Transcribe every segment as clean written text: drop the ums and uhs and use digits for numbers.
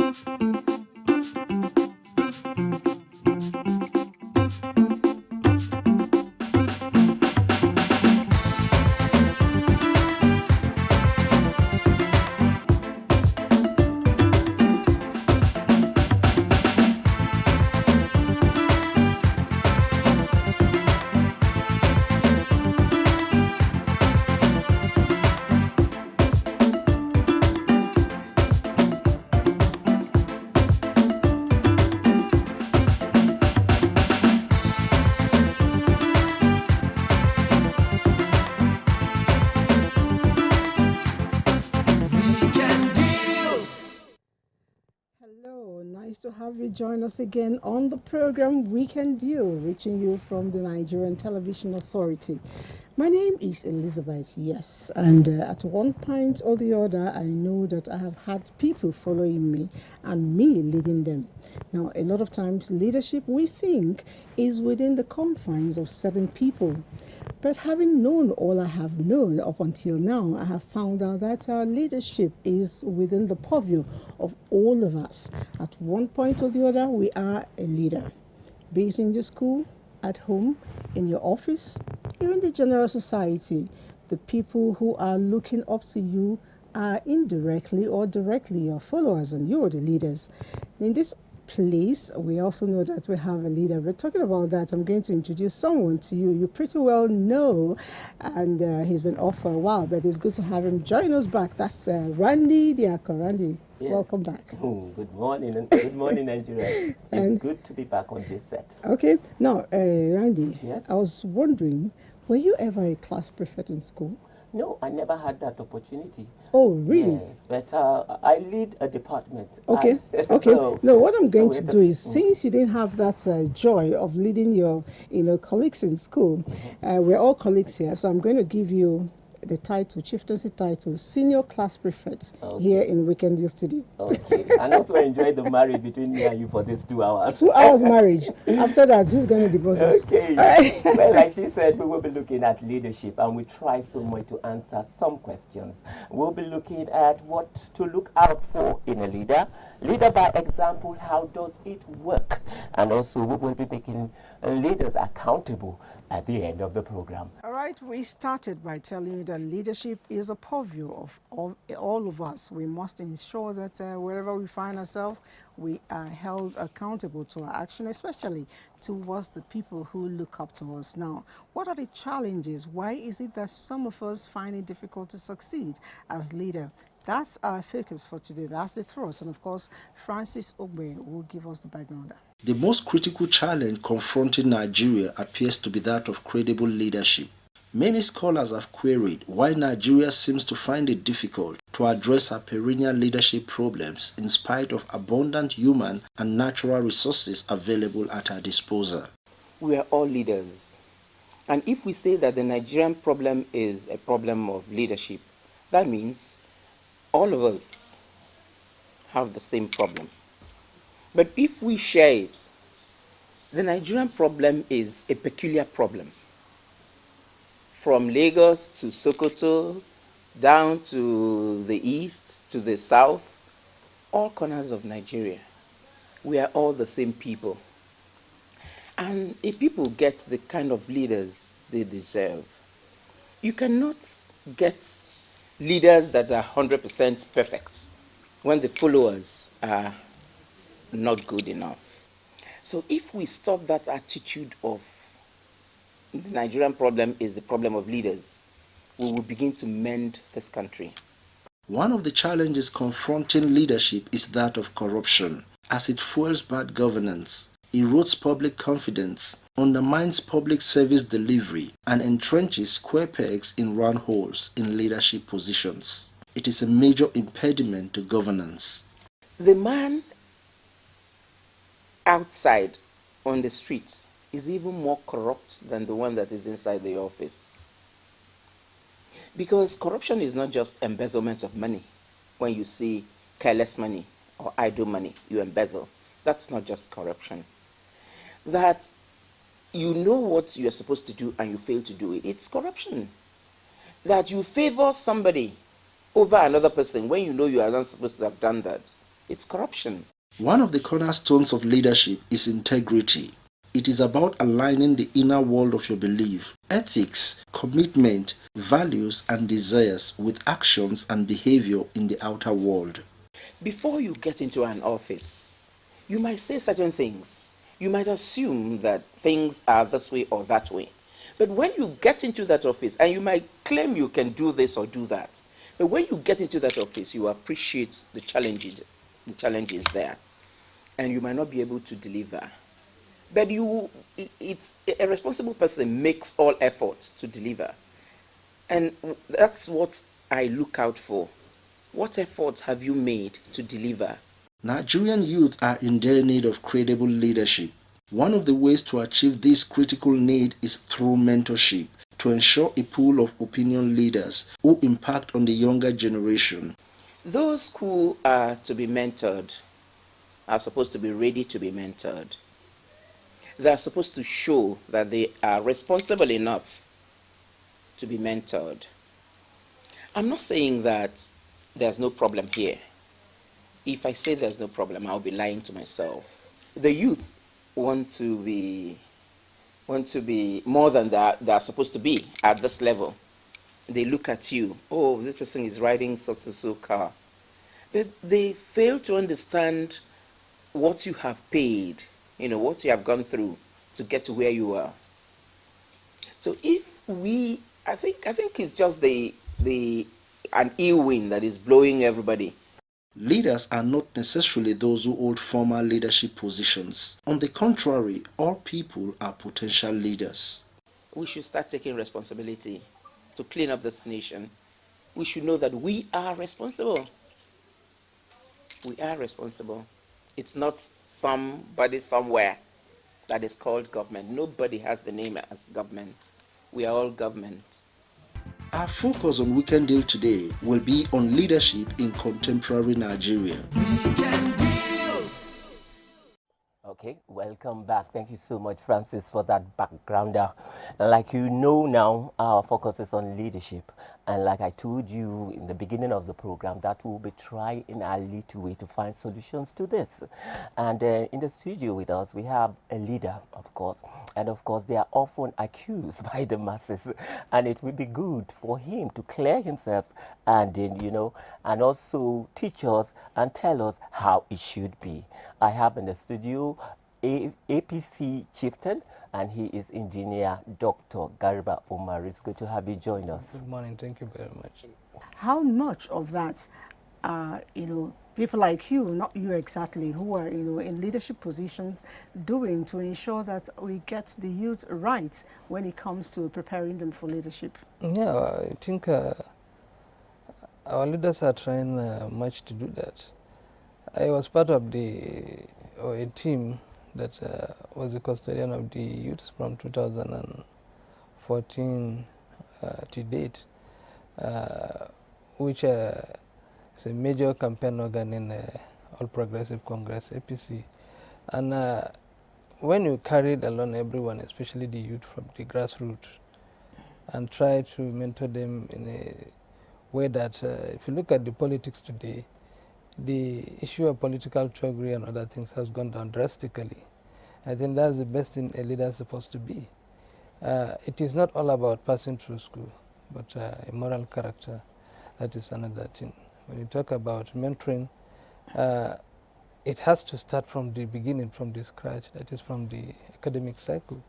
Hello, nice to have you join us again on the program We Can Deal, reaching you from the Nigerian Television Authority. My name is Elizabeth, yes, and at one point or the other, I know that I have had people following me and me leading them. Now, a lot of times, leadership we think is within the confines of certain people. But having known all I have known up until now, I have found out that our leadership is within the purview of all of us. At one point or the other, we are a leader, be it in your school, at home, in your office, even the general society. The people who are looking up to you are indirectly or directly your followers, and you're the leaders. In this place, we also know that we have a leader. But talking about that, I'm going to introduce someone to you you pretty well know, and he's been off for a while, but it's good to have him join us back. That's Randy Diako. Randy, yes. Welcome back. Good morning, Nigeria. It's good to be back on this set. Okay, now, Randy, yes? I was wondering, were you ever a class prefect in school? No, I never had that opportunity. Oh, really? Yes, but I lead a department. Okay, okay. So, no, what I'm going to do is, since you didn't have that joy of leading your, colleagues in school, we're all colleagues here, so I'm going to give you the title, chieftaincy title, Senior Class Prefect, here in Weekend Deal Studio. Okay, and also enjoy the marriage between me and you for these 2 hours. 2 hours marriage. After that, who's going to divorce us? Okay. Right. Well, like she said, we will be looking at leadership, and we try so much to answer some questions. We'll be looking at what to look out for in a leader. Leader by example, how does it work? And also, we will be making leaders accountable at the end of the program. All right, we started by telling you that leadership is a purview of all of us. We must ensure that wherever we find ourselves, we are held accountable to our action, especially towards the people who look up to us. Now, what are the challenges? Why is it that some of us find it difficult to succeed as leader? That's our focus for today. That's the thrust. And of course, Francis Ogbe will give us the background. The most critical challenge confronting Nigeria appears to be that of credible leadership. Many scholars have queried why Nigeria seems to find it difficult to address her perennial leadership problems in spite of abundant human and natural resources available at her disposal. We are all leaders. And if we say that the Nigerian problem is a problem of leadership, that means all of us have the same problem. But if we share it, the Nigerian problem is a peculiar problem. From Lagos to Sokoto, down to the east, to the south, all corners of Nigeria, we are all the same people. And if people get the kind of leaders they deserve, you cannot get leaders that are 100% perfect when the followers are not good enough. So if we stop that attitude of the Nigerian problem is the problem of leaders, we will begin to mend this country. One of the challenges confronting leadership is that of corruption, as it fuels bad governance, erodes public confidence, undermines public service delivery, and entrenches square pegs in round holes in leadership positions. It is a major impediment to governance. The man outside on the street is even more corrupt than the one that is inside the office. Because corruption is not just embezzlement of money. When you see careless money or idle money, you embezzle. That's not just corruption. That you know what you are supposed to do and you fail to do it. It's corruption. That you favor somebody over another person when you know you are not supposed to have done that. It's corruption. One of the cornerstones of leadership is integrity. It is about aligning the inner world of your belief, ethics, commitment, values, and desires with actions and behavior in the outer world. Before you get into an office, you might say certain things. You might assume that things are this way or that way. But when you get into that office, and you might claim you can do this or do that, but when you get into that office, you appreciate the challenges there, and you might not be able to deliver. But it's a responsible person makes all effort to deliver. And that's what I look out for. What efforts have you made to deliver? Nigerian youth are in dire need of credible leadership. One of the ways to achieve this critical need is through mentorship, to ensure a pool of opinion leaders who impact on the younger generation. Those who are to be mentored are supposed to be ready to be mentored. They are supposed to show that they are responsible enough to be mentored. I'm not saying that there's no problem here. If I say there's no problem, I'll be lying to myself. The youth want to be more than they are supposed to be at this level. They look at you, oh, this person is riding such and so car. But they fail to understand what you have paid, what you have gone through to get to where you are. So I think it's just an ill wind that is blowing everybody. Leaders are not necessarily those who hold formal leadership positions. On the contrary, all people are potential leaders. We should start taking responsibility to clean up this nation. We should know that we are responsible. We are responsible. It's not somebody somewhere that is called government. Nobody has the name as government. We are all government. Our focus on Weekend Deal today will be on leadership in contemporary Nigeria. Okay, welcome back. Thank you so much, Francis, for that backgrounder. Like you know now, our focus is on leadership. And like I told you in the beginning of the program, that we'll be trying in our little way to find solutions to this. And in the studio with us, we have a leader, of course. And of course, they are often accused by the masses. And it will be good for him to clear himself and then, and also teach us and tell us how it should be. I have in the studio APC chieftain, and he is engineer Dr. Garba Omar. It's good to have you join us. Good morning. Thank you very much. How much of that are, people like you, not you exactly, who are, in leadership positions doing to ensure that we get the youth right when it comes to preparing them for leadership? Yeah, I think our leaders are trying much to do that. I was part of a team that was the custodian of the youths from 2014 to date, which is a major campaign organ in All Progressive Congress, APC. And when you carried along everyone, especially the youth from the grassroots, and try to mentor them in a way that, if you look at the politics today, the issue of political trickery and other things has gone down drastically. I think that's the best thing a leader is supposed to be. It is not all about passing through school, but a moral character, that is another thing. When you talk about mentoring, it has to start from the beginning, from the scratch, that is from the academic cycle.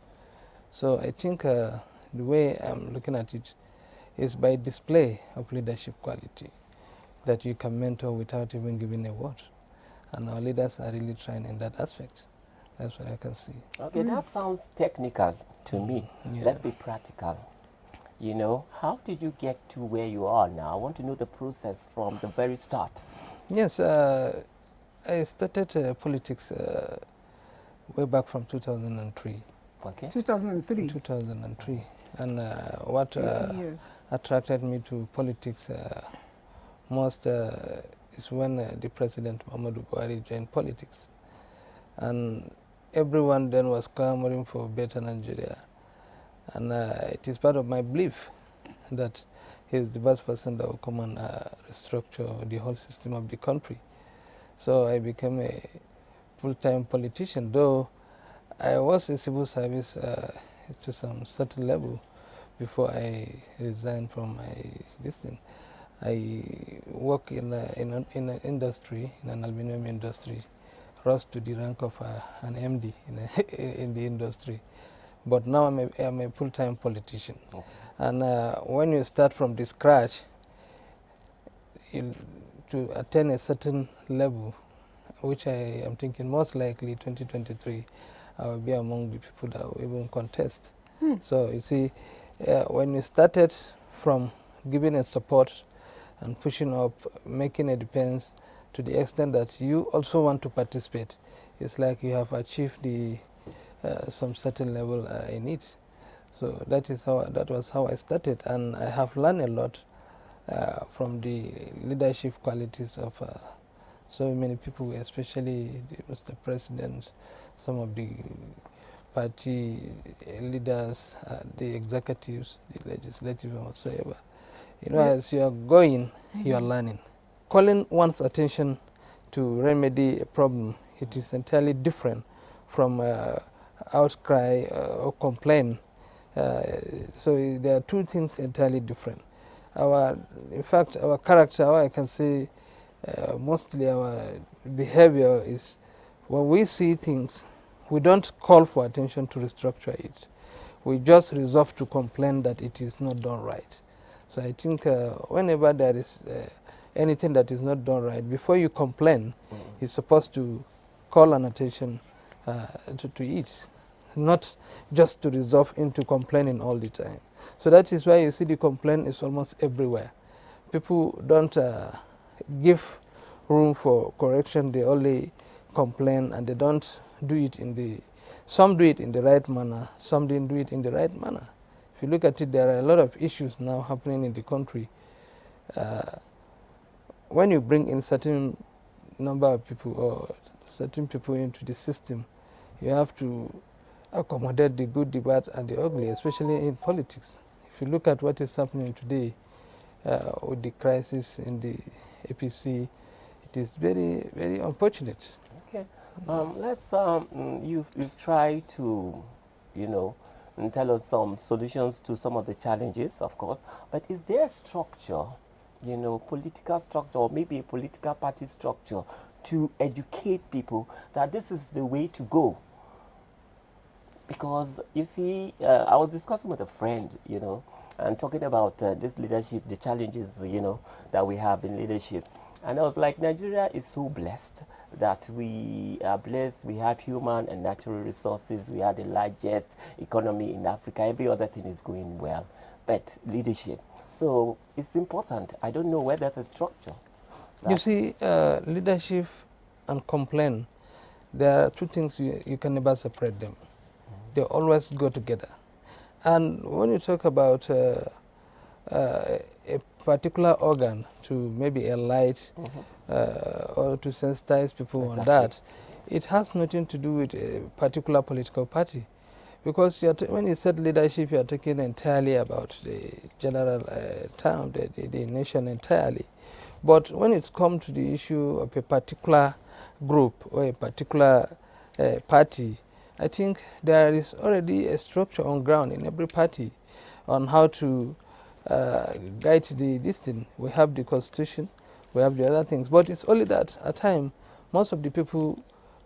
So I think the way I'm looking at it is by display of leadership quality, that you can mentor without even giving a word. And our leaders are really trying in that aspect. That's what I can see. Okay, that sounds technical to me. Yeah. Let's be practical. How did you get to where you are now? I want to know the process from the very start. Yes, I started politics way back from 2003. Okay. 2003. 2003. And what 80 years. attracted me to politics most is when the President Muhammadu Buhari joined politics. And everyone then was clamoring for a better Nigeria. And it is part of my belief that he is the best person that will come and restructure the whole system of the country. So I became a full-time politician, though I was in civil service to some certain level before I resigned from my this thing. I work in an industry, in an aluminum industry, rose to the rank of an MD in the industry. But now I'm a full-time politician. Okay. And when you start from the scratch, to attain a certain level, which I am thinking most likely 2023, I will be among the people that will even contest. So you see, when we started from giving a support and pushing up, making a defense to the extent that you also want to participate, it's like you have achieved the some certain level in it. So that was how I started, and I have learned a lot from the leadership qualities of so many people, especially Mr. President, some of the party leaders, the executives, the legislative, and whatsoever. You know, as you are going, you are learning. Calling one's attention to remedy a problem, it is entirely different from outcry or complaint. So there are two things entirely different. In fact, our character, how I can say, mostly our behavior is when we see things, we don't call for attention to restructure it. We just resolve to complain that it is not done right. So I think whenever there is anything that is not done right, before you complain, you're supposed to call an attention to it, not just to resolve into complaining all the time. So that is why you see the complaint is almost everywhere. People don't give room for correction, they only complain, and they don't do it some do it in the right manner, some didn't do it in the right manner. If you look at it, there are a lot of issues now happening in the country. When you bring in certain number of people or certain people into the system, you have to accommodate the good, the bad, and the ugly, especially in politics. If you look at what is happening today with the crisis in the APC, it is very, very unfortunate. Okay. You've tried to, tell us some solutions to some of the challenges, of course, but is there a structure, political structure, or maybe a political party structure to educate people that this is the way to go? Because, you see, I was discussing with a friend, and talking about this leadership, the challenges, that we have in leadership. And I was like, Nigeria is so blessed that we are blessed. We have human and natural resources. We are the largest economy in Africa. Every other thing is going well. But leadership. So it's important. I don't know where there's a structure. You see, leadership and complaint, there are two things you can never separate them. They always go together. And when you talk about a particular organ to maybe enlight or to sensitize people on that, it has nothing to do with a particular political party. Because when you said leadership, you are talking entirely about the general town, the nation entirely. But when it comes to the issue of a particular group or a particular party, I think there is already a structure on ground in every party on how to guide this thing. We have the constitution, we have the other things, but it's only that at times most of the people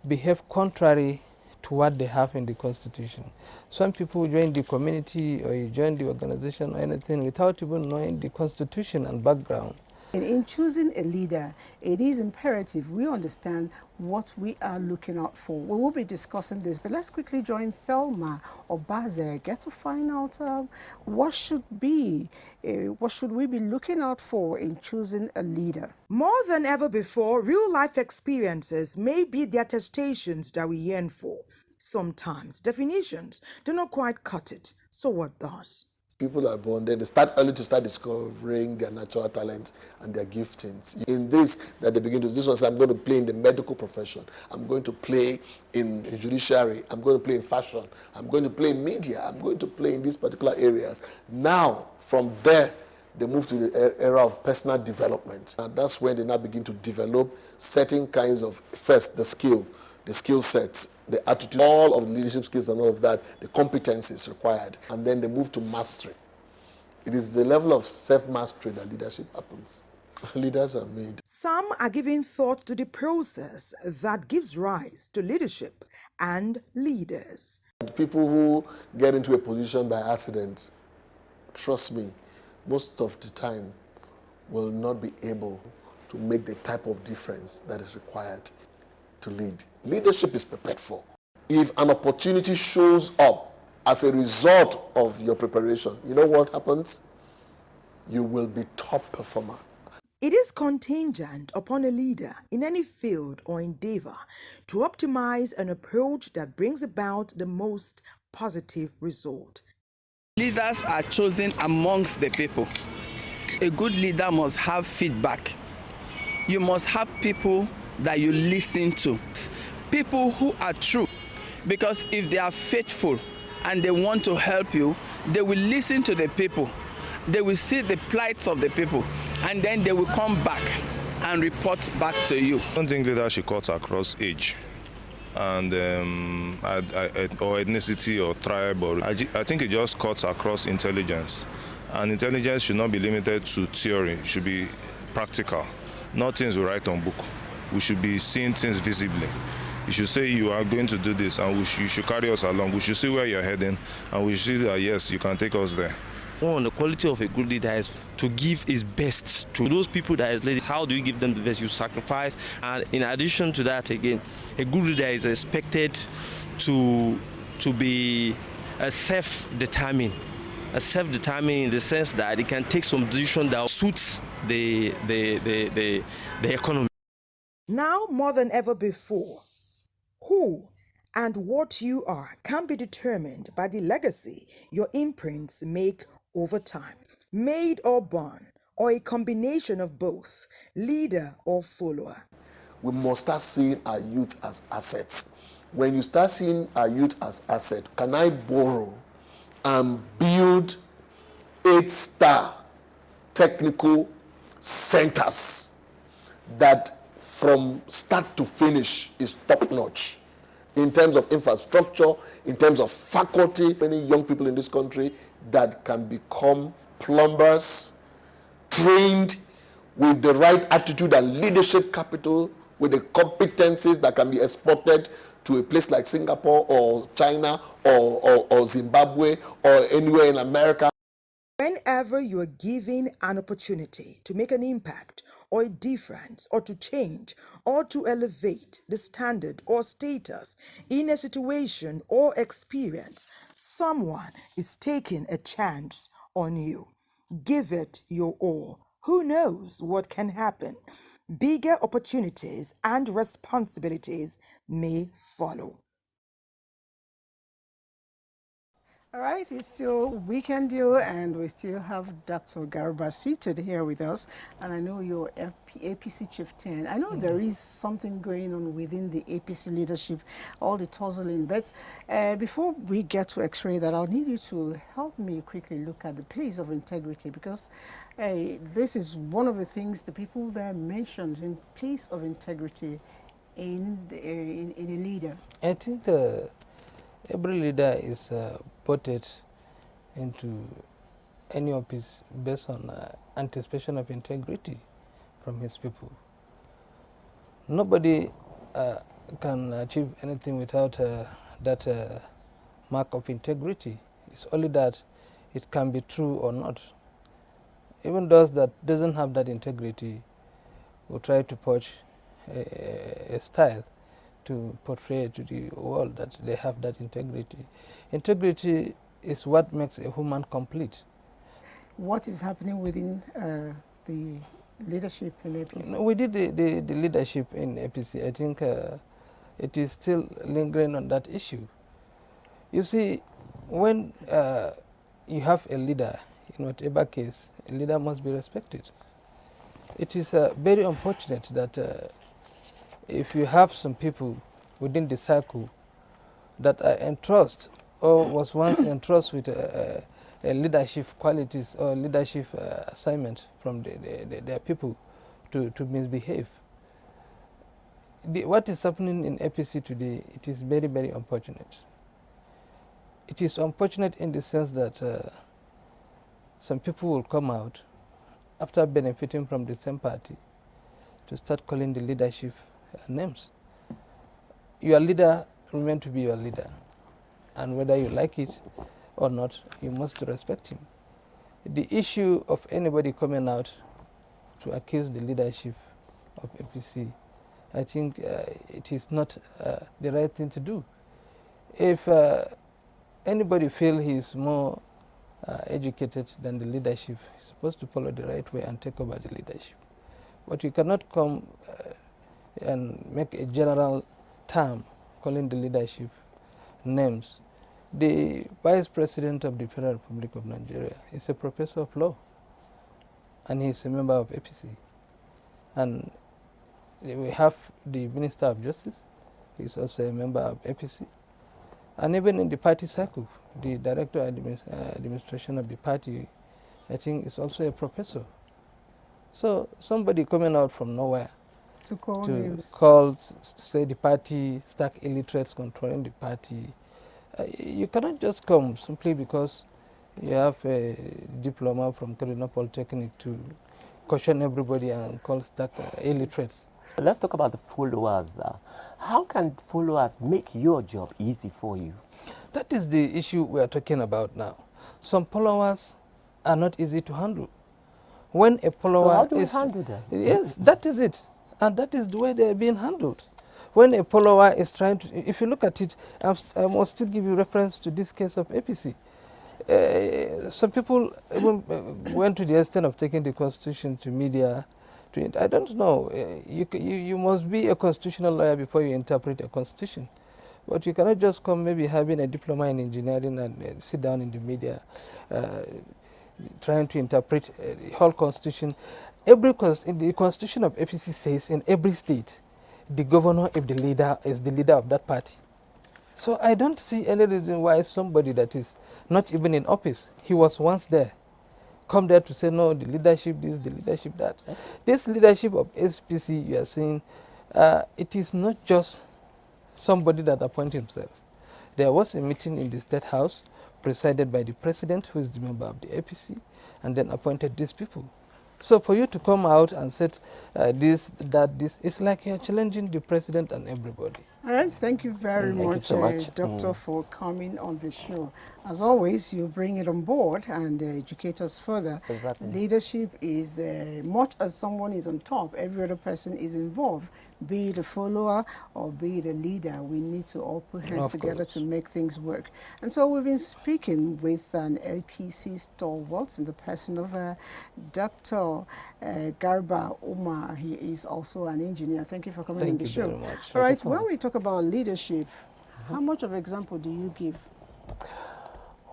behave contrary to what they have in the constitution. Some people join the community or you join the organization or anything without even knowing the constitution and background. In choosing a leader, it is imperative we understand what we are looking out for. We will be discussing this, but let's quickly join Thelma or Baze, get to find out what should we be looking out for in choosing a leader. More than ever before, real-life experiences may be the attestations that we yearn for. Sometimes definitions do not quite cut it. So what does? People are born, then they start early to start discovering their natural talents and their giftings. In this, that they begin to, this was, I'm going to play in the medical profession, I'm going to play in judiciary, I'm going to play in fashion, I'm going to play in media, I'm going to play in these particular areas. Now, from there, they move to the era of personal development. And that's when they now begin to develop certain kinds of, first, the skill sets, the attitude, all of the leadership skills and all of that, the competencies required. And then they move to mastery. It is the level of self-mastery that leadership happens. Leaders are made. Some are giving thought to the process that gives rise to leadership and leaders. People who get into a position by accident, trust me, most of the time will not be able to make the type of difference that is required to lead. Leadership is prepared for. If an opportunity shows up as a result of your preparation, you know what happens? You will be top performer. It is contingent upon a leader in any field or endeavor to optimize an approach that brings about the most positive result. Leaders are chosen amongst the people. A good leader must have feedback. You must have people that you listen to. People who are true. Because if they are faithful and they want to help you, they will listen to the people. They will see the plights of the people, and then they will come back and report back to you. I don't think leadership cuts across age and or ethnicity or tribe. I think it just cuts across intelligence. And intelligence should not be limited to theory. It should be practical. Not things we write on book. We should be seeing things visibly. You should say you are going to do this, and you should carry us along. We should see where you're heading, and we should see that, yes, you can take us there. The quality of a good leader is to give his best to those people that is led. How do you give them the best? You sacrifice. And in addition to that, again, a good leader is expected to be self-determined. Self-determined in the sense that it can take some decision that suits the economy. Now more than ever before, who and what you are can be determined by the legacy your imprints make over time, made or born, or a combination of both, leader or follower. We must start seeing our youth as assets. When you start seeing our youth as assets, can I borrow and build 8-star technical centers that from start to finish is top-notch in terms of infrastructure, in terms of faculty? Many young people in this country that can become plumbers, trained with the right attitude and leadership capital, with the competencies that can be exported to a place like Singapore or China or Zimbabwe or anywhere in America. Whenever you are given an opportunity to make an impact or a difference or to change or to elevate the standard or status in a situation or experience, someone is taking a chance on you. Give it your all. Who knows what can happen? Bigger opportunities and responsibilities may follow. All right, it's still Weekend Deal, and we still have Dr. Garba seated here with us. And I know you're APC chieftain. I know there is something going on within the APC leadership, all the tussling. But before we get to x-ray that, I'll need you to help me quickly look at the place of integrity, because this is one of the things the people there mentioned, in place of integrity in a leader. I think every leader is voted into any office based on anticipation of integrity from his people. Nobody can achieve anything without that mark of integrity. It's only that it can be true or not. Even those that doesn't have that integrity will try to forge a style to portray to the world that they have that integrity. Integrity is what makes a human complete. What is happening within the leadership in APC? We did the leadership in APC. I think it is still lingering on that issue. You see, when you have a leader, in whatever case, a leader must be respected. It is very unfortunate that if you have some people within the circle that are entrusted or was once entrusted with leadership qualities or leadership assignment from their people to misbehave. What is happening in APC today, it is very, very unfortunate. It is unfortunate in the sense that some people will come out after benefiting from the same party to start calling the leadership names. Your leader remain to be your leader, and whether you like it or not, you must respect him. The issue of anybody coming out to accuse the leadership of APC, I think it is not the right thing to do. If anybody feels he is more educated than the leadership, he's supposed to follow the right way and take over the leadership. But you cannot come and make a general term calling the leadership names. The Vice President of the Federal Republic of Nigeria is a professor of law, and he's a member of APC. And we have the Minister of Justice, he's also a member of APC. And even in the party circle, the Director of Administration of the party, I think, is also a professor. So somebody coming out from nowhere To call to names. say the party, stark illiterates controlling the party. You cannot just come simply because you have a diploma from Kaduna Polytechnic to caution everybody and call stark illiterates. Let's talk about the followers. How can followers make your job easy for you? That is the issue we are talking about now. Some followers are not easy to handle. When a follower So how do we is handle them? Yes, that is it, and that is the way they are being handled. When a follower is trying to, if you look at it, I must still give you reference to this case of APC. Some people even went to the extent of taking the constitution to media. I don't know. You must be a constitutional lawyer before you interpret a constitution. But you cannot just come maybe having a diploma in engineering and sit down in the media trying to interpret the whole constitution. The constitution of APC says in every state, the governor is the leader of that party. So I don't see any reason why somebody that is not even in office, he was once there, come there to say, no, the leadership this, the leadership that. This leadership of SPC, you are saying, it is not just somebody that appoints himself. There was a meeting in the State House presided by the president, who is the member of the APC, and then appointed these people. So for you to come out and say this, it's like you're challenging the president and everybody. All right, thank you very Thank you much, so much. Doctor, for coming on the show. As always, you bring it on board and educate us further. Exactly. Leadership is, much as someone is on top, every other person is involved, be it a follower or be it a leader. We need to all put hands together to make things work. And so we've been speaking with an LPC stalwart in the person of Dr. Garba Umar. He is also an engineer. Thank you for coming on the show. Thank you very much. All right, when we talk about leadership, how much of example do you give?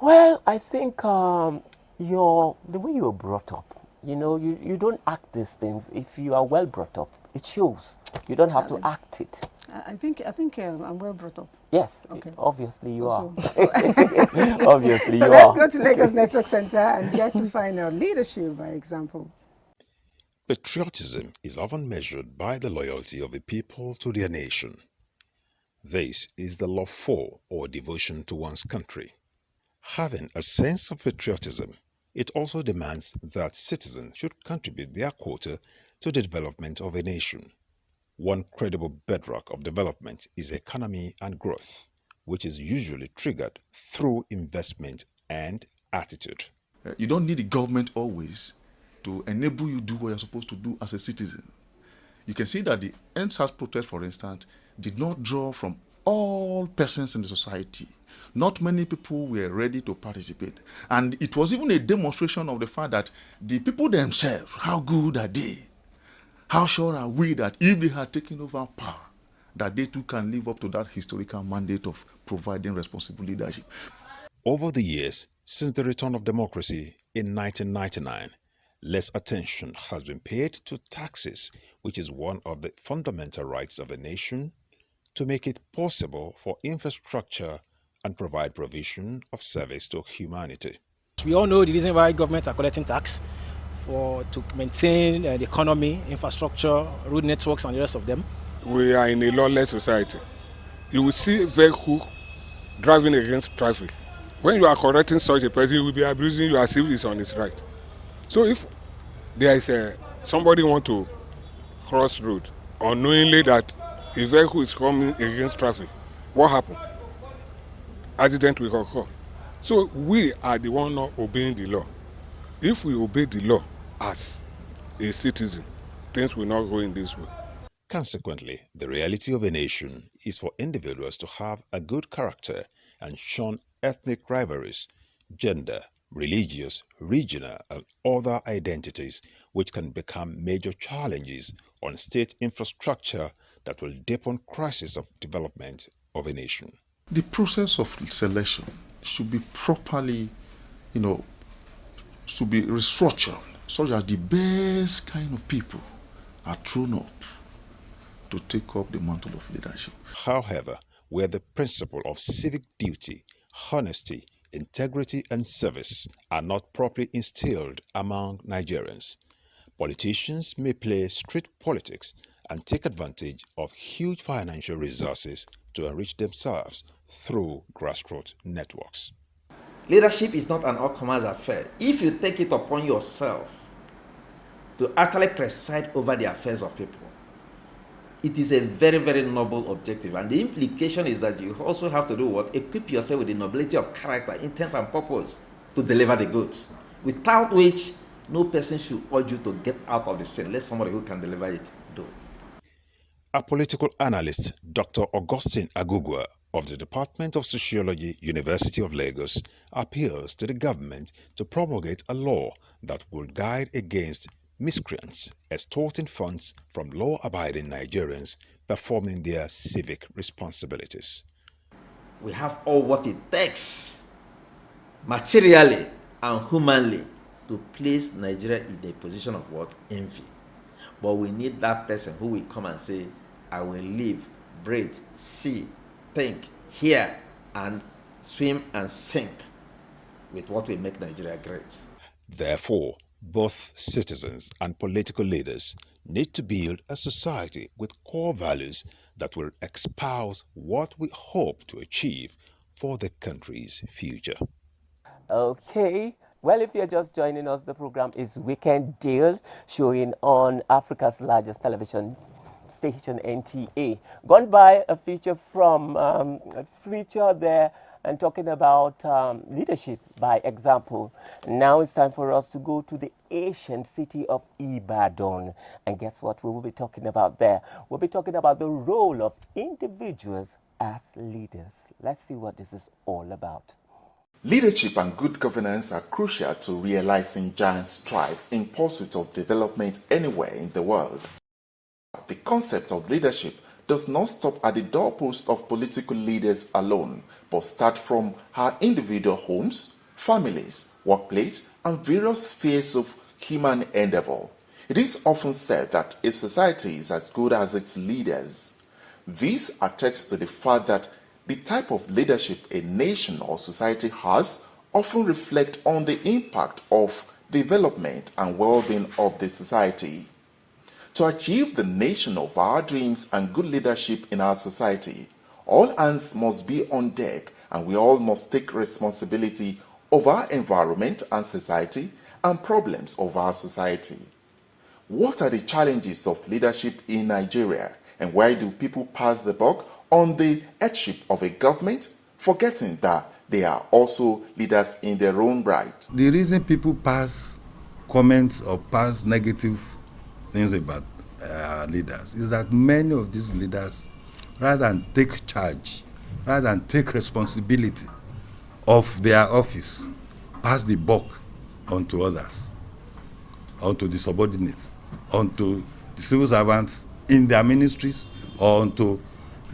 Well, I think the way you were brought up, you don't act these things. If you are well brought up, it shows. You don't have to act it. I think I'm well brought up. Yes, Okay. obviously you are. So Obviously so you let's are. go to Lagos Network Center and get to find out leadership by example. Patriotism is often measured by the loyalty of a people to their nation. This is the love for or devotion to one's country. Having a sense of patriotism, it also demands that citizens should contribute their quota to the development of a nation. One credible bedrock of development is economy and growth, which is usually triggered through investment and attitude. You don't need the government always to enable you do what you're supposed to do as a citizen. You can see that the NSAS protest, for instance, did not draw from all persons in the society. Not many people were ready to participate. And it was even a demonstration of the fact that the people themselves, how good are they? How sure are we that if they had taken over power, that they too can live up to that historical mandate of providing responsible leadership? Over the years, since the return of democracy in 1999, less attention has been paid to taxes, which is one of the fundamental rights of a nation, to make it possible for infrastructure and provide provision of service to humanity. We all know the reason why governments are collecting tax to maintain the economy, infrastructure, road networks, and the rest of them. We are in a lawless society. You will see vehicle driving against traffic. When you are correcting such a person, you will be abusing you as if it's on his right. So if there is somebody want to cross road unknowingly that a vehicle is coming against traffic, what happen? Accident will occur. So we are the one not obeying the law. If we obey the law as a citizen, things will not go in this way. Consequently, the reality of a nation is for individuals to have a good character and shun ethnic rivalries, gender, religious, regional, and other identities which can become major challenges on state infrastructure that will deepen crisis of development of a nation. The process of selection should be properly, should be restructured so that the best kind of people are thrown up to take up the mantle of leadership. However, where the principle of civic duty, honesty, integrity, and service are not properly instilled among Nigerians, politicians may play street politics and take advantage of huge financial resources to enrich themselves through grassroots networks. Leadership is not an all-comers affair. If you take it upon yourself to actually preside over the affairs of people, it is a very, very noble objective. And the implication is that you also have to do what? Equip yourself with the nobility of character, intent, and purpose to deliver the goods, without which no person should urge you to get out of the scene. Let somebody who can deliver it do. A political analyst, Dr. Augustine Agugwa of the Department of Sociology, University of Lagos, appeals to the government to promulgate a law that will guide against miscreants extorting funds from law-abiding Nigerians performing their civic responsibilities. We have all what it takes, materially and humanly, to place Nigeria in a position of what? Envy. But we need that person who will come and say, I will live, breathe, see, think, hear, and swim and sink with what will make Nigeria great. Therefore, both citizens and political leaders need to build a society with core values that will espouse what we hope to achieve for the country's future. Okay. Well, if you're just joining us, the program is Weekend Deal, showing on Africa's largest television station, NTA. Gone by a feature from there and talking about leadership by example. Now it's time for us to go to the ancient city of Ibadan. And guess what we will be talking about there? We'll be talking about the role of individuals as leaders. Let's see what this is all about. Leadership and good governance are crucial to realizing giant strides in pursuit of development anywhere in the world. The concept of leadership does not stop at the doorpost of political leaders alone, but start from our individual homes, families, workplace, and various spheres of human endeavor. It is often said that a society is as good as its leaders. This attests to the fact that the type of leadership a nation or society has often reflect on the impact of development and well-being of the society. To achieve the nation of our dreams and good leadership in our society, all hands must be on deck and we all must take responsibility of our environment and society and problems of our society. What are the challenges of leadership in Nigeria and why do people pass the buck on the headship of a government, forgetting that they are also leaders in their own right? The reason people pass comments or pass negative things about leaders is that many of these leaders, rather than take charge, rather than take responsibility of their office, pass the buck onto others, onto the subordinates, onto the civil servants in their ministries, or onto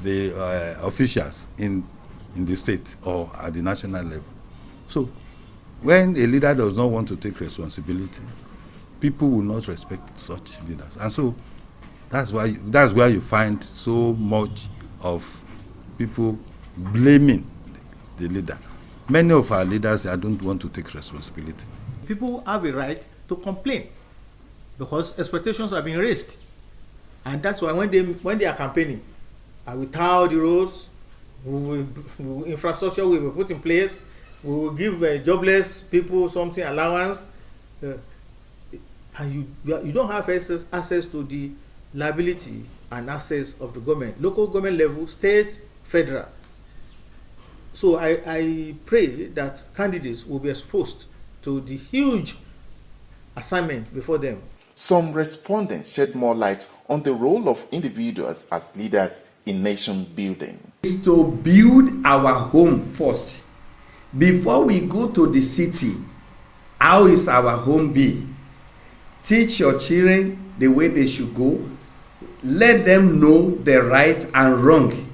the officials in the state or at the national level. So when a leader does not want to take responsibility, people will not respect such leaders. And so that's where you find so much of people blaming the leader Many of our leaders, I don't want to take responsibility. People have a right to complain because expectations are being raised, and that's why when they are campaigning, without the roads, infrastructure will be put in place. We will give jobless people something allowance, and you don't have access to the liability and assets of the government, local government level, state, federal. So I pray that candidates will be exposed to the huge assignment before them. Some respondents shed more light on the role of individuals as leaders in nation building. Is to build our home first. Before we go to the city, how is our home be? Teach your children the way they should go. Let them know the right and wrong.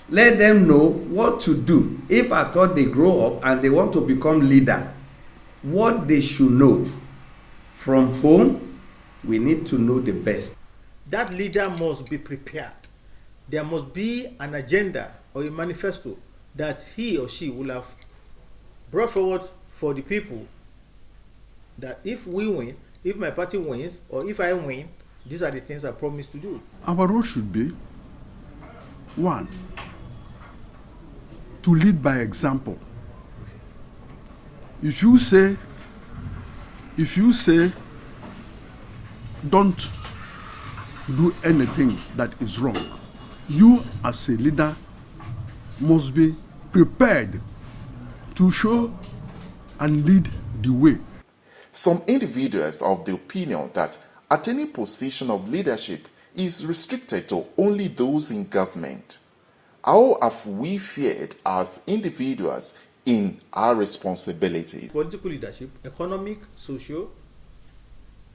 Let them know what to do. If at all they grow up and they want to become leader, what they should know. From home, we need to know the best. That leader must be prepared. There must be an agenda or a manifesto that he or she will have brought forward for the people, that if we win, if my party wins, or if I win, these are the things I promise to do. Our role should be, one, to lead by example. If you say, don't do anything that is wrong, you as a leader must be prepared to show and lead the way. Some individuals are of the opinion that attaining position of leadership is restricted to only those in government. How have we fared as individuals in our responsibility? Political leadership, economic, social,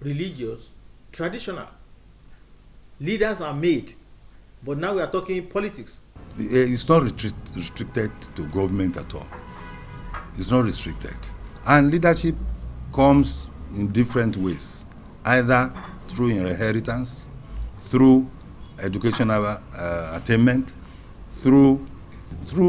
religious, traditional. Leaders are made, but now we are talking politics. It's not restricted to government at all. It's not restricted. And leadership comes in different ways, either through inheritance, through educational attainment, through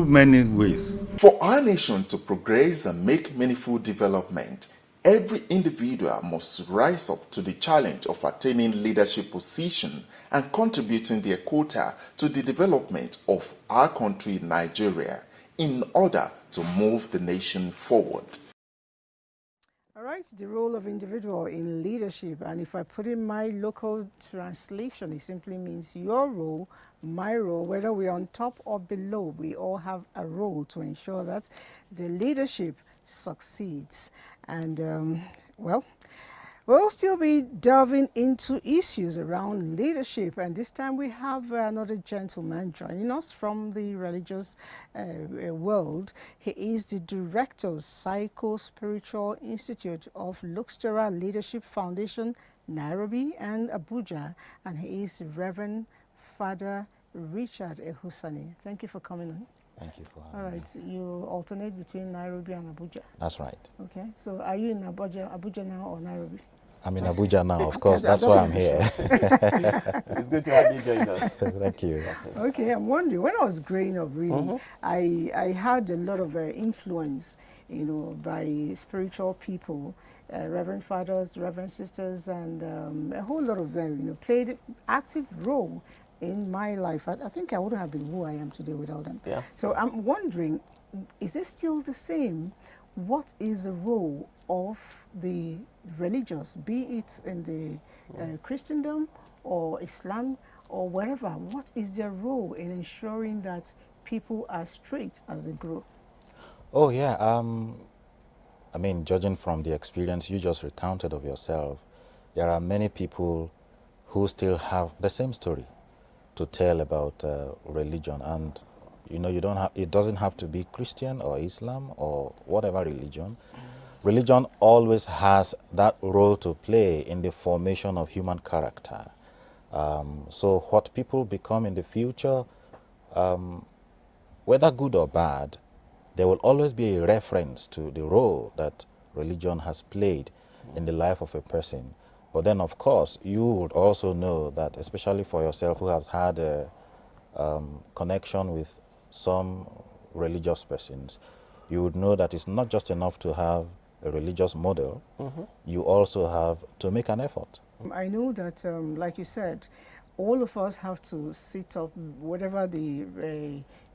many ways. For our nation to progress and make meaningful development, every individual must rise up to the challenge of attaining leadership position and contributing their quota to the development of our country, Nigeria, in order to move the nation forward. All right, the role of individual in leadership, and if I put in my local translation, it simply means your role, my role, whether we're on top or below, we all have a role to ensure that the leadership succeeds. And, well, we'll still be delving into issues around leadership, and this time we have another gentleman joining us from the religious world. He is the director of Psycho-Spiritual Institute of Luxtera Leadership Foundation, Nairobi and Abuja, and he is Reverend Father Richard Ehusani. Thank you for coming on. Thank you for having me. All right, you alternate between Nairobi and Abuja? That's right. Okay, so are you in Abuja now or Nairobi? I'm in Abuja now, of course. That's why I'm here. It's good to have you join us. Thank you. Okay, I'm wondering, when I was growing up, really, I had a lot of influence, by spiritual people, Reverend Fathers, Reverend Sisters, and a whole lot of them, played an active role in my life. I think I wouldn't have been who I am today without them. Yeah. So I'm wondering, is it still the same? What is the role of the religious, be it in the Christendom or Islam or wherever? What is their role in ensuring that people are straight as they grow? Oh, yeah. I mean, judging from the experience you just recounted of yourself, there are many people who still have the same story to tell about religion. And it doesn't have to be Christian or Islam or whatever religion. Religion always has that role to play in the formation of human character. So what people become in the future, whether good or bad, there will always be a reference to the role that religion has played in the life of a person. But then, of course, you would also know that, especially for yourself who has had a connection with some religious persons, you would know that it's not just enough to have a religious model, you also have to make an effort. I know that, like you said, all of us have to sit up, whatever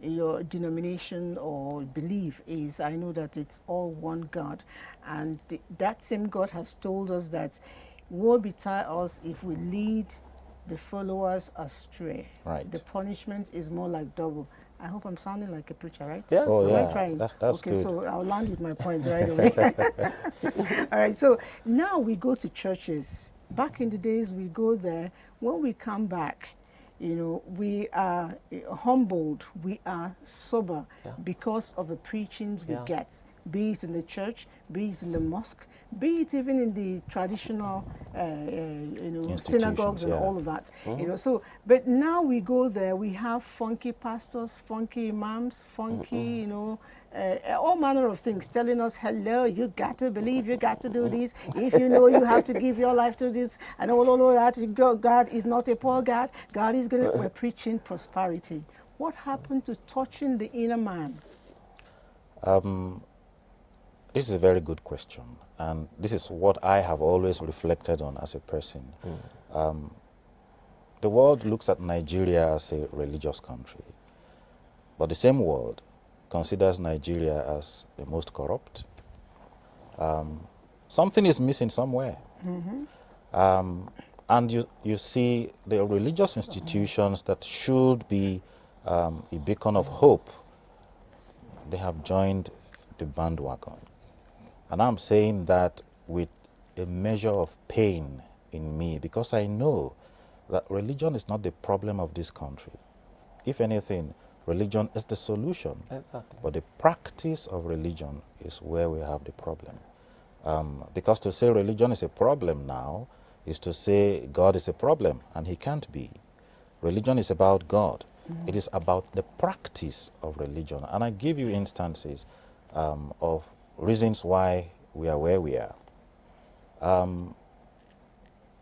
your denomination or belief is. I know that it's all one God, and that same God has told us that woe betide us if we lead the followers astray. Right. The punishment is more like double. I hope I'm sounding like a preacher, right? Yes. Oh, Am yeah. I trying? That's okay, good. so I'll land with my point right away. All right, so now we go to churches. Back in the days, we go there. When we come back, we are humbled, we are sober because of the preachings we get, be it in the church, be it in the mosque, be it even in the traditional, synagogues and all of that. But now we go there, we have funky pastors, funky imams, funky, all manner of things telling us, hello, you got to believe, you got to do this. If you know you have to give your life to this, and all that, God is not a poor God. God is going to, we're preaching prosperity. What happened to touching the inner man? This is a very good question, and this is what I have always reflected on as a person. The world looks at Nigeria as a religious country, but the same world considers Nigeria as the most corrupt. Something is missing somewhere. And you see the religious institutions that should be a beacon of hope, they have joined the bandwagon. And I'm saying that with a measure of pain in me, because I know that religion is not the problem of this country. If anything, religion is the solution. Exactly. But the practice of religion is where we have the problem. Because to say religion is a problem now is to say God is a problem, and he can't be. Religion is about God. It is about the practice of religion. And I give you instances of reasons why we are where we are.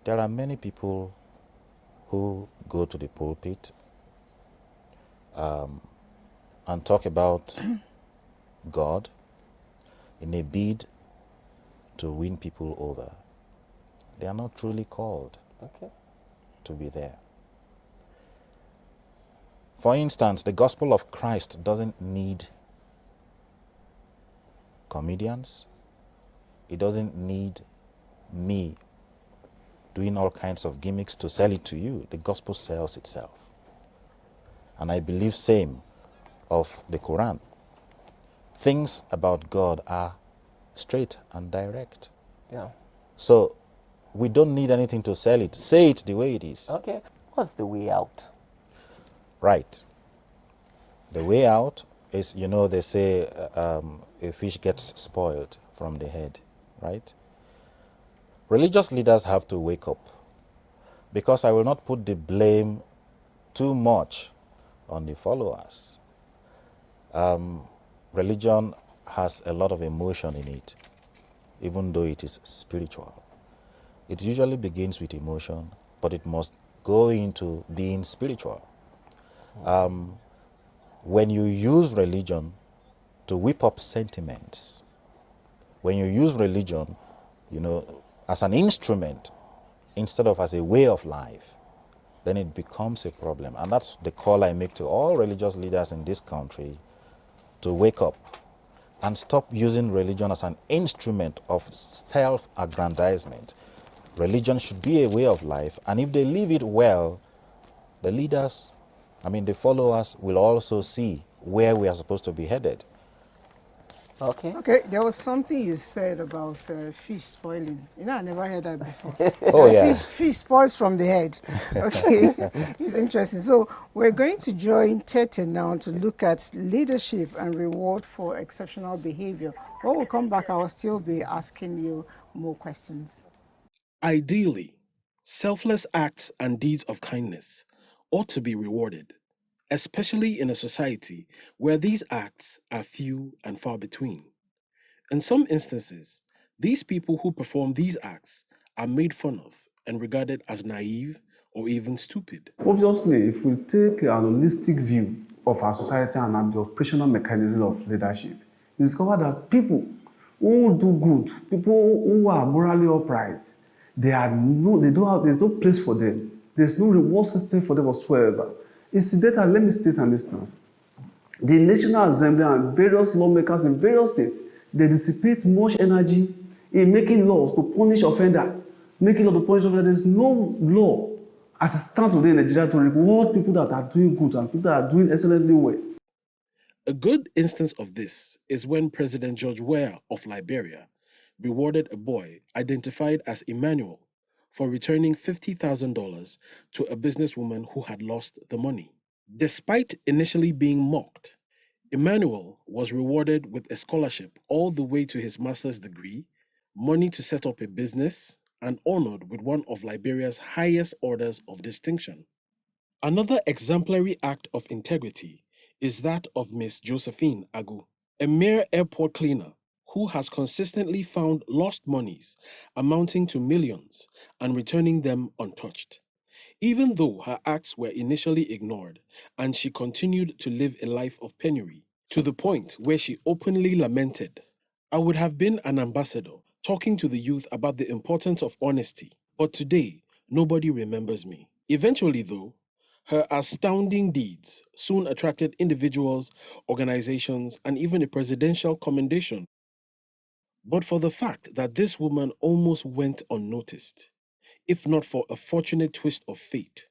There are many people who go to the pulpit and talk about God in a bid to win people over. They are not truly called to be there. For instance, the gospel of Christ doesn't need comedians. It doesn't need me doing all kinds of gimmicks to sell it to you. The gospel sells itself. And I believe same of the Quran. Things about God are straight and direct. Yeah. So we don't need anything to sell it. Say it the way it is. Okay. What's the way out? Right. The way out is, they say a fish gets spoiled from the head, right? Religious leaders have to wake up, because I will not put the blame too much on the followers. Religion has a lot of emotion in it, even though it is spiritual. It usually begins with emotion, but it must go into being spiritual. When you use religion to whip up sentiments, when you use religion, as an instrument instead of as a way of life, then it becomes a problem. And that's the call I make to all religious leaders in this country, to wake up and stop using religion as an instrument of self-aggrandizement. Religion should be a way of life, and if they live it well, the leaders, the followers will also see where we are supposed to be headed. Okay, there was something you said about fish spoiling. I never heard that before. Oh, yeah. Fish spoils from the head. Okay, it's interesting. So we're going to join Tete now to look at leadership and reward for exceptional behavior. When we come back, I will still be asking you more questions. Ideally, selfless acts and deeds of kindness ought to be rewarded, especially in a society where these acts are few and far between. In some instances, these people who perform these acts are made fun of and regarded as naive or even stupid. Obviously, if we take a holistic view of our society and the operational mechanism of leadership, you discover that people who do good, people who are morally upright, they don't there's no place for them. There's no reward system for them whatsoever. It's better, let me state an instance. The National Assembly and various lawmakers in various states, they dissipate much energy in making laws to punish offender. Making law to punish offender, there's no law as it stands today in Nigeria to reward people that are doing good and people that are doing excellently well. A good instance of this is when President George Weah of Liberia rewarded a boy identified as Emmanuel for returning $50,000 to a businesswoman who had lost the money. Despite initially being mocked, Emmanuel was rewarded with a scholarship all the way to his master's degree, money to set up a business, and honored with one of Liberia's highest orders of distinction. Another exemplary act of integrity is that of Miss Josephine Agu, a mere airport cleaner who has consistently found lost monies amounting to millions and returning them untouched. Even though her acts were initially ignored and she continued to live a life of penury, to the point where she openly lamented, "I would have been an ambassador talking to the youth about the importance of honesty, but today nobody remembers me." Eventually, though, her astounding deeds soon attracted individuals, organizations, and even a presidential commendation. But for the fact that this woman almost went unnoticed, if not for a fortunate twist of fate,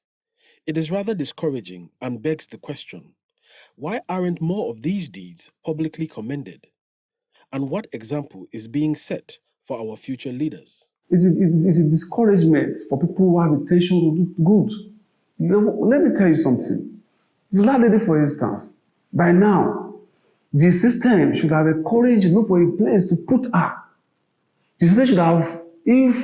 it is rather discouraging and begs the question, why aren't more of these deeds publicly commended? And what example is being set for our future leaders? It's a discouragement for people who have intention to do good. Let me tell you something. The lady, for instance, by now, the system should have encouraged look for a place to put her. The system should have, if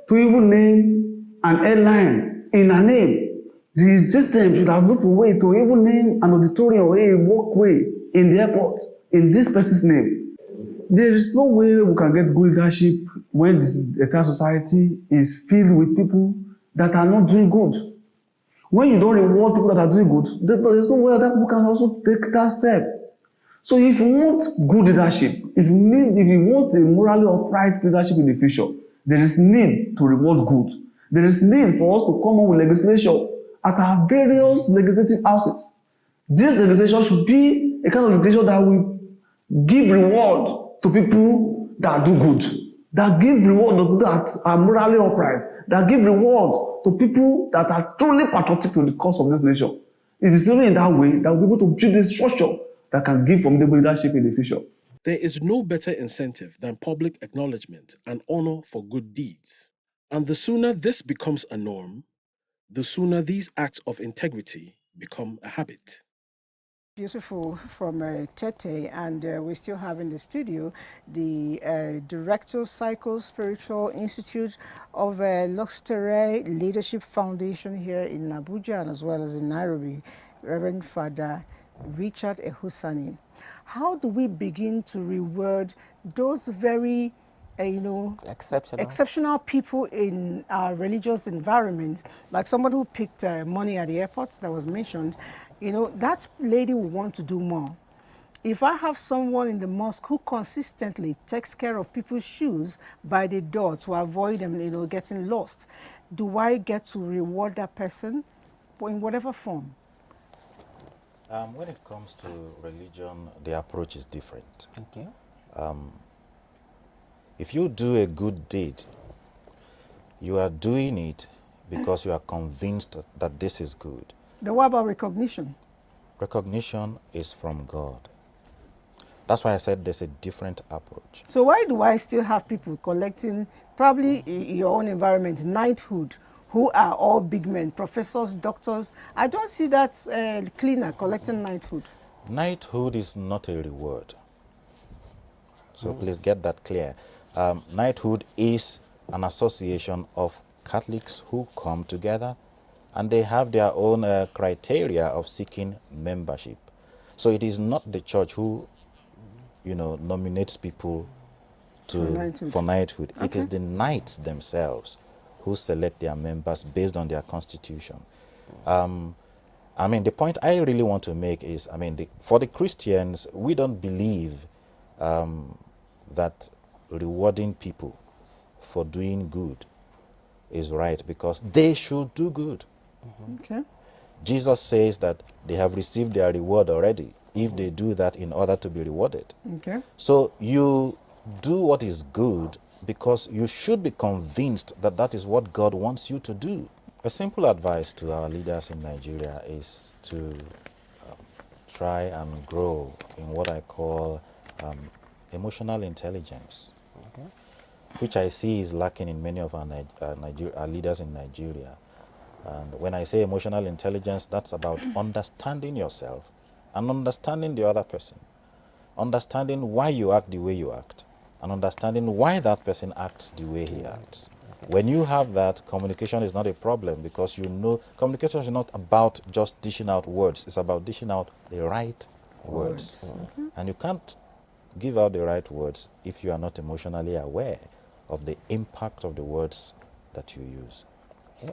to even name an airline in her name, the system should have looked for a way to even name an auditorium or a walkway in the airport in this person's name. There is no way we can get good leadership when this entire society is filled with people that are not doing good. When you don't reward people that are doing good, there's no way that people can also take that step. So if you want good leadership, if you want a morally upright leadership in the future, there is need to reward good. There is need for us to come up with legislation at our various legislative houses. This legislation should be a kind of legislation that will give reward to people that do good, that give reward to people that are morally upright, that give reward to people that are truly patriotic to the cause of this nation. It is only in that way that we'll be able to build a structure that can give formidable leadership in the future. There is no better incentive than public acknowledgement and honor for good deeds. And the sooner this becomes a norm, the sooner these acts of integrity become a habit. Beautiful from Tete, and we still have in the studio the Director Psycho Spiritual Institute of Luxtere Leadership Foundation here in Abuja and as well as in Nairobi, Reverend Father Richard Ehusani. How do we begin to reward those very exceptional people in our religious environments, like someone who picked money at the airport that was mentioned? That lady will want to do more. If I have someone in the mosque who consistently takes care of people's shoes by the door to avoid them, getting lost, do I get to reward that person in whatever form? When it comes to religion, the approach is different. Okay. If you do a good deed, you are doing it because you are convinced that this is good. But what about recognition? Recognition is from God. That's why I said there's a different approach. So why do I still have people collecting, probably in your own environment, knighthood, who are all big men, professors, doctors? I don't see that cleaner collecting knighthood. Knighthood is not a reward. So please get that clear. Knighthood is an association of Catholics who come together and they have their own criteria of seeking membership. So it is not the church who, nominates people for knighthood. Okay. It is the knights themselves who select their members based on their constitution. The point I really want to make is, for the Christians, we don't believe that rewarding people for doing good is right because they should do good. Okay. Jesus says that they have received their reward already if they do that in order to be rewarded. Okay. So you do what is good because you should be convinced that that is what God wants you to do. A simple advice to our leaders in Nigeria is to try and grow in what I call emotional intelligence, which I see is lacking in many of our leaders in Nigeria. And when I say emotional intelligence, that's about understanding yourself and understanding the other person, understanding why you act the way you act, and understanding why that person acts the way he acts. When you have that, communication is not a problem because you know communication is not about just dishing out words. It's about dishing out the right words. Okay. And you can't give out the right words if you are not emotionally aware of the impact of the words that you use.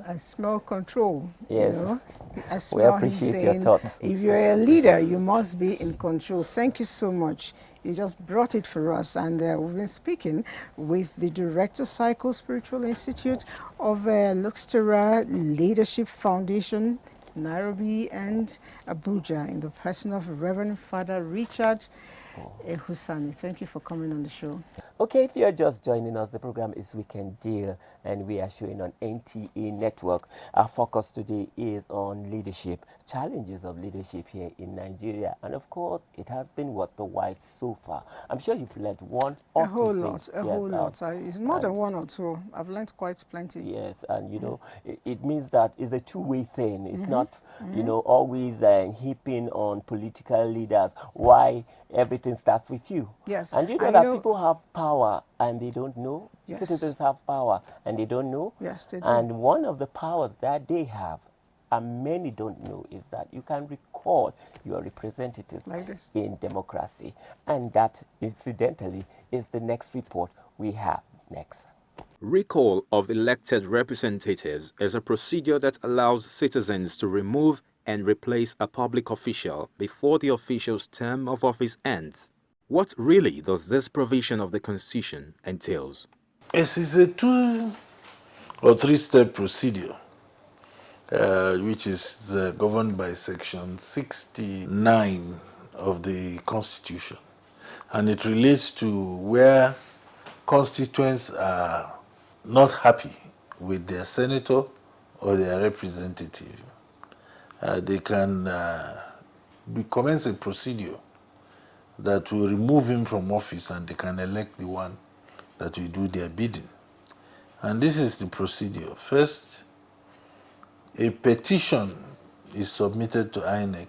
I smell control. Yes. You know, I We smell him appreciate your saying, thoughts. if you're a leader, you must be in control. Thank you so much. You just brought it for us, and we've been speaking with the Director Psycho Spiritual Institute of Luxtera Leadership Foundation, Nairobi and Abuja, in the person of Reverend Father Richard Ehusani. Thank you for coming on the show. Okay, if you're just joining us, the program is Weekend Deal, and we are showing on NTA Network. Our focus today is on leadership, challenges of leadership here in Nigeria, and of course, it has been worth the while so far. I'm sure you've learned one or two whole things. lot, a whole lot. It's more than one or two. I've learned quite plenty. Yes, and you know, it means that it's a two-way thing. It's Mhm. not, you know, always heaping on political leaders why everything starts with you. Yes, And you know and that people have power and they don't know. Yes. Citizens have power and they don't know. Yes, they do. And one of the powers that they have, and many don't know, is that you can recall your representative Like this. in democracy. And that, incidentally, is the next report we have next. Recall of elected representatives is a procedure that allows citizens to remove and replace a public official before the official's term of office ends. What really does this provision of the Constitution entails? It is a 2 or 3-step procedure, which is governed by Section 69 of the Constitution. And it relates to where constituents are not happy with their senator or their representative. They can commence a procedure that will remove him from office, and they can elect the one that will do their bidding. And this is the procedure. First, a petition is submitted to INEC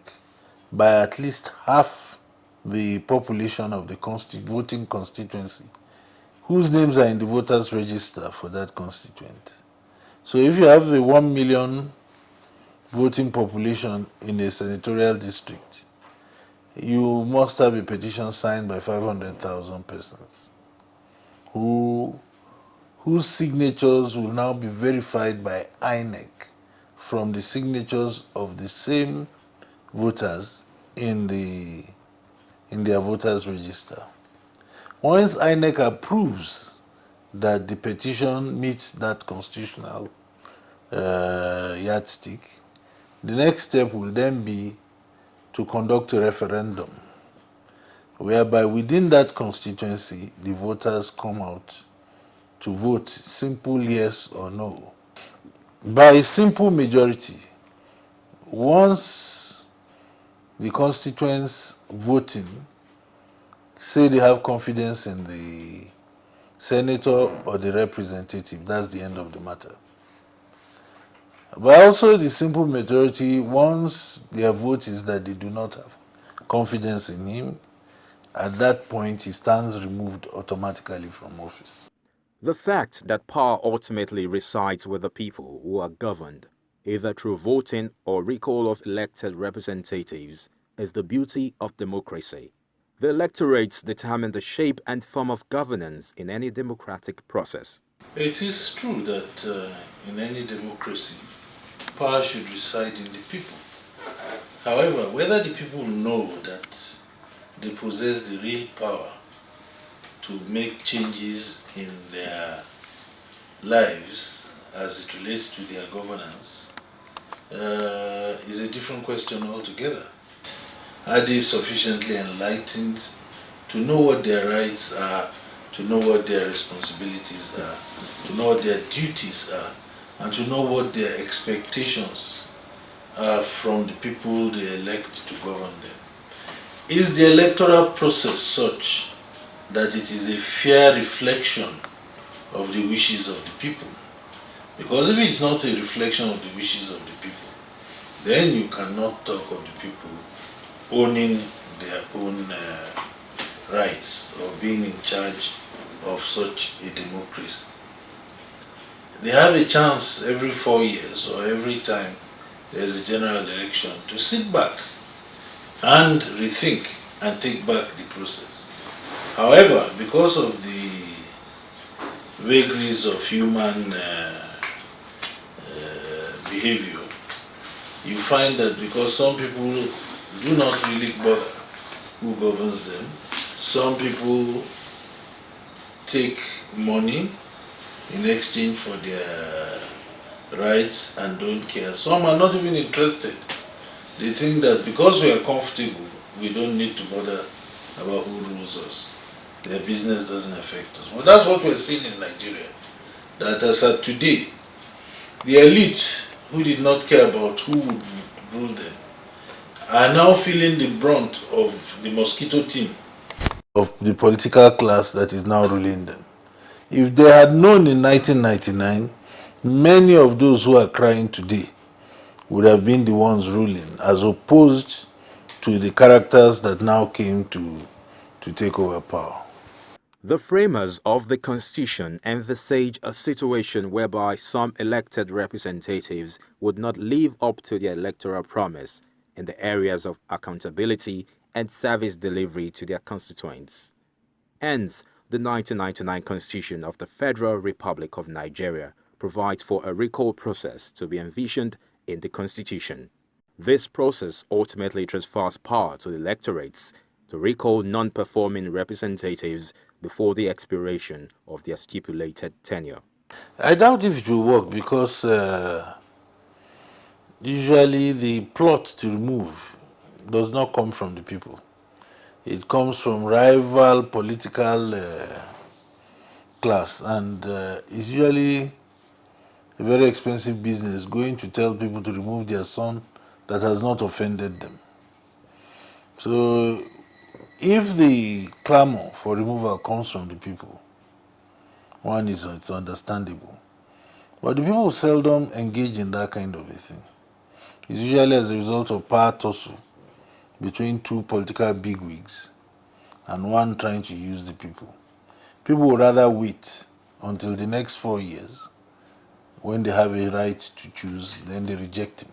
by at least half the population of the voting constituency whose names are in the voters register for that constituent. So if you have a 1 million voting population in a senatorial district, you must have a petition signed by 500,000 persons whose signatures will now be verified by INEC from the signatures of the same voters in their voters register. Once INEC approves that the petition meets that constitutional yardstick, the next step will then be to conduct a referendum, whereby within that constituency, the voters come out to vote simple yes or no. By simple majority, once the constituents voting say they have confidence in the senator or the representative, that's the end of the matter. But also the simple majority, once their vote is that they do not have confidence in him, at that point he stands removed automatically from office. The fact that power ultimately resides with the people who are governed, either through voting or recall of elected representatives, is the beauty of democracy. The electorates determine the shape and form of governance in any democratic process. It is true that in any democracy, power should reside in the people. However, whether the people know that they possess the real power to make changes in their lives as it relates to their governance is a different question altogether. Are they sufficiently enlightened to know what their rights are, to know what their responsibilities are, to know what their duties are, and to know what their expectations are from the people they elect to govern them? Is the electoral process such that it is a fair reflection of the wishes of the people? Because if it's not a reflection of the wishes of the people, then you cannot talk of the people owning their own rights or being in charge of such a democracy. They have a chance every 4 years or every time there's a general election to sit back and rethink and take back the process. However, because of the vagaries of human behavior, you find that because some people do not really bother who governs them, some people take money in exchange for their rights and don't care. Some are not even interested. They think that because we are comfortable, we don't need to bother about who rules us. Their business doesn't affect us. But that's what we're seeing in Nigeria. That as of today, the elite who did not care about who would rule them are now feeling the brunt of the mosquito team of the political class that is now ruling them. If they had known in 1999, many of those who are crying today would have been the ones ruling, as opposed to the characters that now came to take over power. The framers of the Constitution envisage a situation whereby some elected representatives would not live up to their electoral promise in the areas of accountability and service delivery to their constituents. Hence, the 1999 Constitution of the Federal Republic of Nigeria provides for a recall process to be envisioned in the Constitution. This process ultimately transfers power to the electorates to recall non-performing representatives before the expiration of their stipulated tenure. I doubt if it will work because usually the plot to remove does not come from the people. It comes from rival political class, and it's usually a very expensive business going to tell people to remove their son that has not offended them. So if the clamor for removal comes from the people, one is it's understandable. But the people seldom engage in that kind of a thing. It's usually as a result of power tussle between two political bigwigs and one trying to use the people. People would rather wait until the next 4 years when they have a right to choose, then they reject him.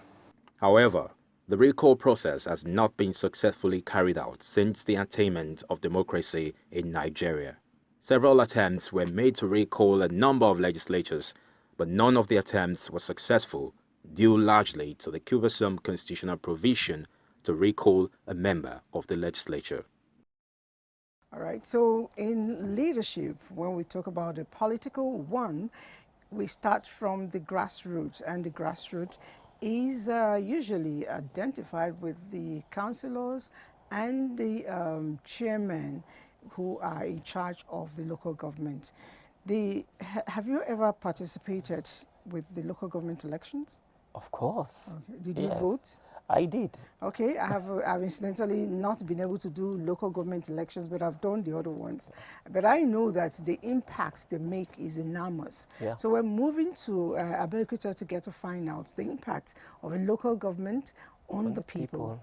However, the recall process has not been successfully carried out since the attainment of democracy in Nigeria. Several attempts were made to recall a number of legislatures, but none of the attempts was successful, due largely to the cumbersome constitutional provision to recall a member of the legislature. All right, so in leadership, when we talk about the political one, we start from the grassroots, and the grassroots is usually identified with the councillors and the chairmen who are in charge of the local government. Have you ever participated with the local government elections? Of course. Okay. Did you Yes, vote? I did. Okay, I've incidentally not been able to do local government elections, but I've done the other ones. But I know that the impact they make is enormous. Yeah. So we're moving to Abuja to get to find out the impact of a local government on the people.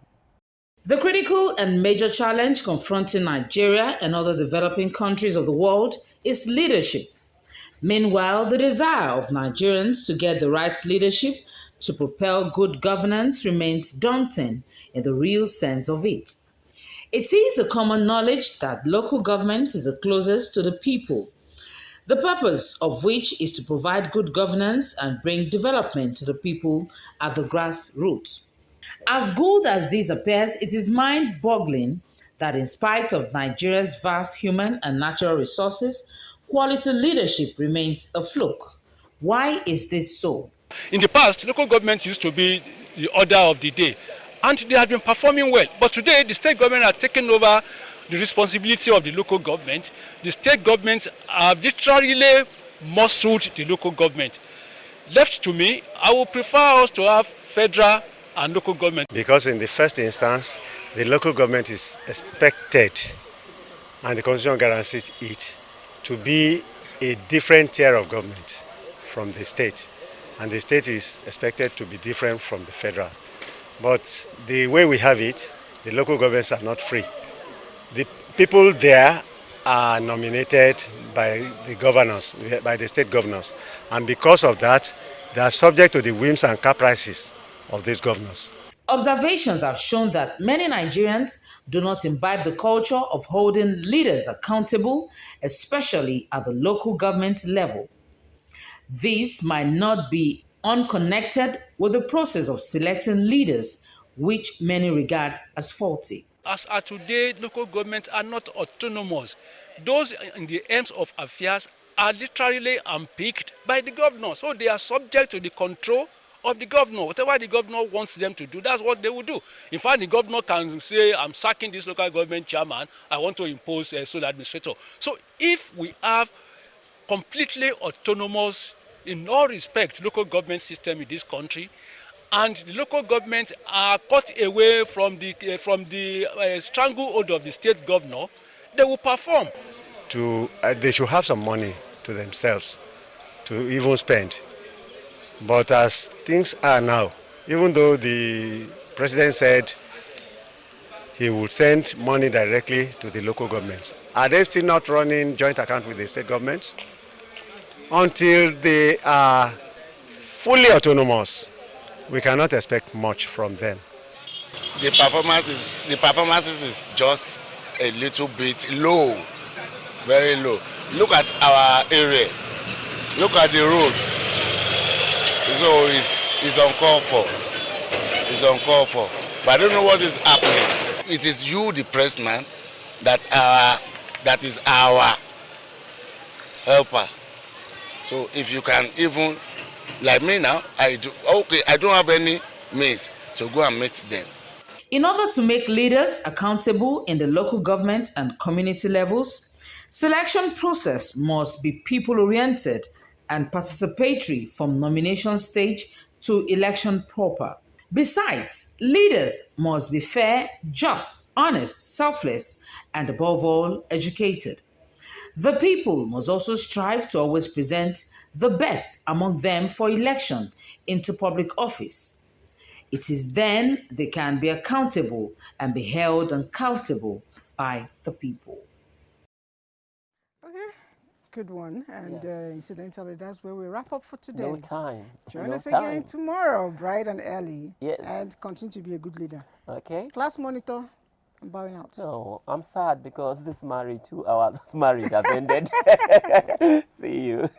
The critical and major challenge confronting Nigeria and other developing countries of the world is leadership. Meanwhile, the desire of Nigerians to get the right leadership to propel good governance remains daunting in the real sense of it. It is a common knowledge that local government is the closest to the people, the purpose of which is to provide good governance and bring development to the people at the grassroots. As good as this appears, it is mind-boggling that in spite of Nigeria's vast human and natural resources, quality leadership remains a fluke. Why is this so? In the past, local government used to be the order of the day, and they have been performing well. But today, the state government are taking over the responsibility of the local government. The state governments have literally muscled the local government. Left to me, I would prefer us to have federal and local government. Because in the first instance, the local government is expected, and the Constitution guarantees it, to be a different tier of government from the state. And the state is expected to be different from the federal. But the way we have it, the local governments are not free. The people there are nominated by the governors, by the state governors. And because of that, they are subject to the whims and caprices of these governors. Observations have shown that many Nigerians do not imbibe the culture of holding leaders accountable, especially at the local government level. This might not be unconnected with the process of selecting leaders, which many regard as faulty. As at today, local governments are not autonomous. Those in the aims of affairs are literally unpicked by the governor. So they are subject to the control of the governor. Whatever the governor wants them to do, that's what they will do. In fact, the governor can say, I'm sacking this local government chairman, I want to impose a sole administrator. So if we have completely autonomous, in all respect, local government system in this country, and the local governments are cut away from the stranglehold of the state governor, they will perform. They should have some money to themselves to even spend. But as things are now, even though the president said he would send money directly to the local governments, are they still not running joint account with the state governments? Until they are fully autonomous, we cannot expect much from them. The performances is just a little bit low, very low. Look at our area. Look at the roads. So it's uncalled for. It's uncalled for. But I don't know what is happening. It is you, the pressman, that is our helper. So if you can even, like me now, I don't have any means to go and meet them. In order to make leaders accountable in the local government and community levels, selection process must be people-oriented and participatory from nomination stage to election proper. Besides, leaders must be fair, just, honest, selfless, and above all, educated. The people must also strive to always present the best among them for election into public office. It is then they can be accountable and be held accountable by the people. Okay, good one. And incidentally, that's where we wrap up for today. No time. Join us again tomorrow, bright and early. Yes. And continue to be a good leader. Okay. Class monitor, I'm bowing out. No, I'm sad because this marriage, 2 hours marriage has ended. See you.